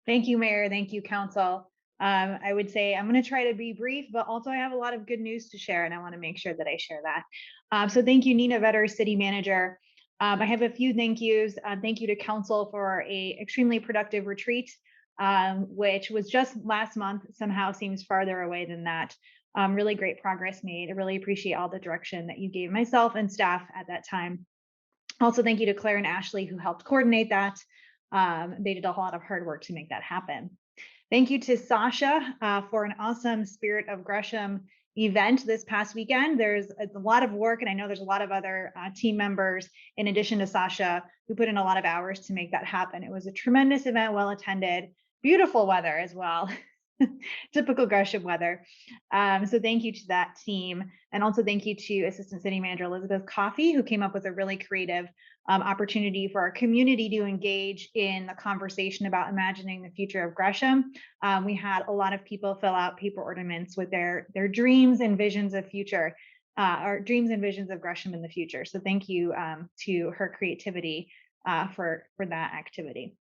Thank you, Mayor. Thank you, Council. I would say I'm going to try to be brief, but also I have a lot of good news to share, and I want to make sure that I share that. So thank you, Nina Vetter, City Manager. I have a few thank yous. Thank you to Council for a extremely productive retreat, which was just last month. Somehow seems farther away than that. Really great progress made. I really appreciate all the direction that you gave myself and staff at that time. Also, thank you to Claire and Ashley who helped coordinate that. They did a lot of hard work to make that happen. Thank you to Sasha for an awesome Spirit of Gresham event this past weekend. There's a lot of work, and I know there's a lot of other team members, in addition to Sasha, who put in a lot of hours to make that happen. It was a tremendous event, well attended, beautiful weather as well. Typical Gresham weather. So thank you to that team. And also thank you to Assistant City Manager Elizabeth Coffey, who came up with a really creative opportunity for our community to engage in the conversation about imagining the future of Gresham. We had a lot of people fill out paper ornaments with their dreams and visions of future, or dreams and visions of Gresham in the future. So thank you to her creativity for that activity.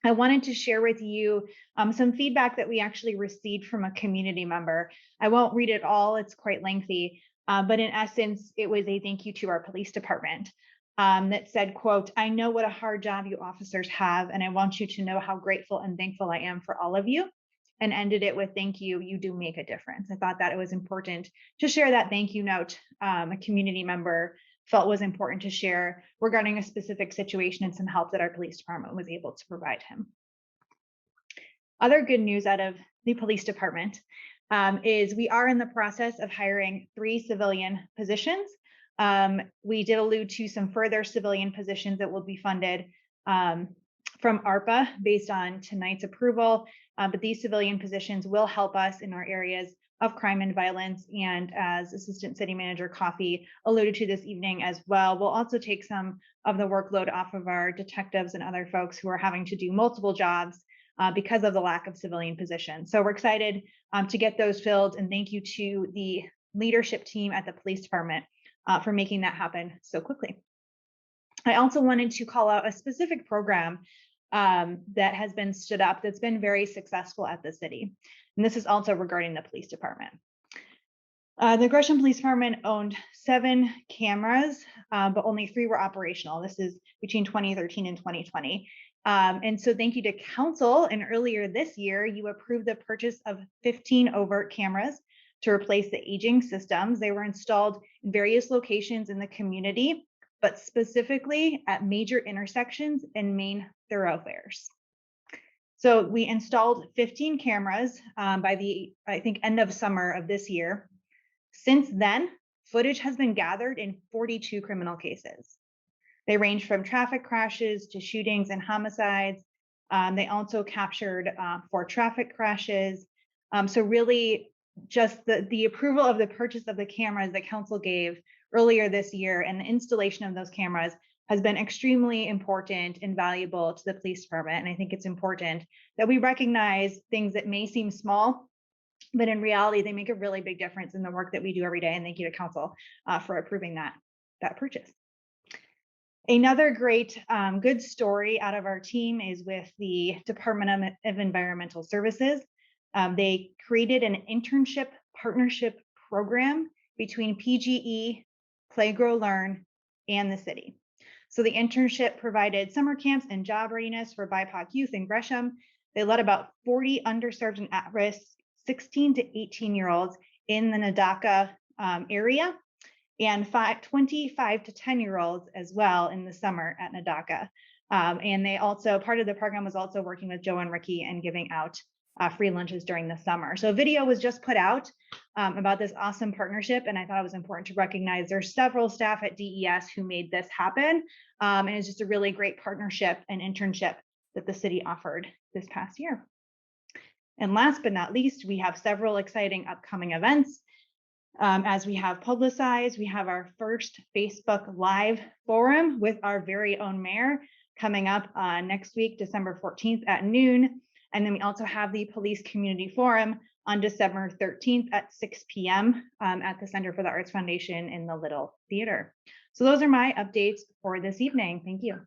I wanted to share with you some feedback that we actually received from a community member. I won't read it all, it's quite lengthy, but in essence, it was a thank you to our police department that said, quote, "I know what a hard job you officers have, and I want you to know how grateful and thankful I am for all of you," and ended it with, "Thank you, you do make a difference." I thought that it was important to share that thank you note. A community member felt was important to share regarding a specific situation and some help that our police department was able to provide him. Other good news out of the police department is we are in the process of hiring 3 civilian positions. We did allude to some further civilian positions that will be funded from ARPA based on tonight's approval, but these civilian positions will help us in our areas of crime and violence. And as Assistant City Manager Coffey alluded to this evening as well, we'll also take some of the workload off of our detectives and other folks who are having to do multiple jobs because of the lack of civilian positions. So we're excited to get those filled, and thank you to the leadership team at the police department for making that happen so quickly. I also wanted to call out a specific program that has been stood up that's been very successful at the city. And this is also regarding the police department. The Gresham Police Department owned 7 cameras, but only 3 were operational. This is between 2013 and 2020. And so thank you to Council. And earlier this year, you approved the purchase of 15 overt cameras to replace the aging systems. They were installed in various locations in the community, but specifically at major intersections and main thoroughfares. So we installed 15 cameras by the, I think, end of summer of this year. Since then, footage has been gathered in 42 criminal cases. They range from traffic crashes to shootings and homicides. They also captured 4 traffic crashes. So really just the approval of the purchase of the cameras that Council gave earlier this year and the installation of those cameras has been extremely important and valuable to the police department. And I think it's important that we recognize things that may seem small, but in reality, they make a really big difference in the work that we do every day. And thank you to Council for approving that purchase. Another great good story out of our team is with the Department of Environmental Services. They created an internship partnership program between PGE, Play, Grow, Learn, and the city. So the internship provided summer camps and job readiness for BIPOC youth in Gresham. They led about 40 underserved and at-risk 16 to 18-year-olds in the Nadaka area, and 25 to 10-year-olds as well in the summer at Nadaka. And they also, part of the program was also working with Joe and Ricky and giving out free lunches during the summer. So a video was just put out about this awesome partnership, and I thought it was important to recognize there's several staff at DES who made this happen, and it's just a really great partnership and internship that the city offered this past year. And last but not least, we have several exciting upcoming events. As we have publicized, we have our first Facebook Live forum with our very own mayor coming up next week, December 14th at noon. And then we also have the Police Community Forum on December 13th at 6 p.m. At the Center for the Arts Foundation in the Little Theater. So those are my updates for this evening. Thank you.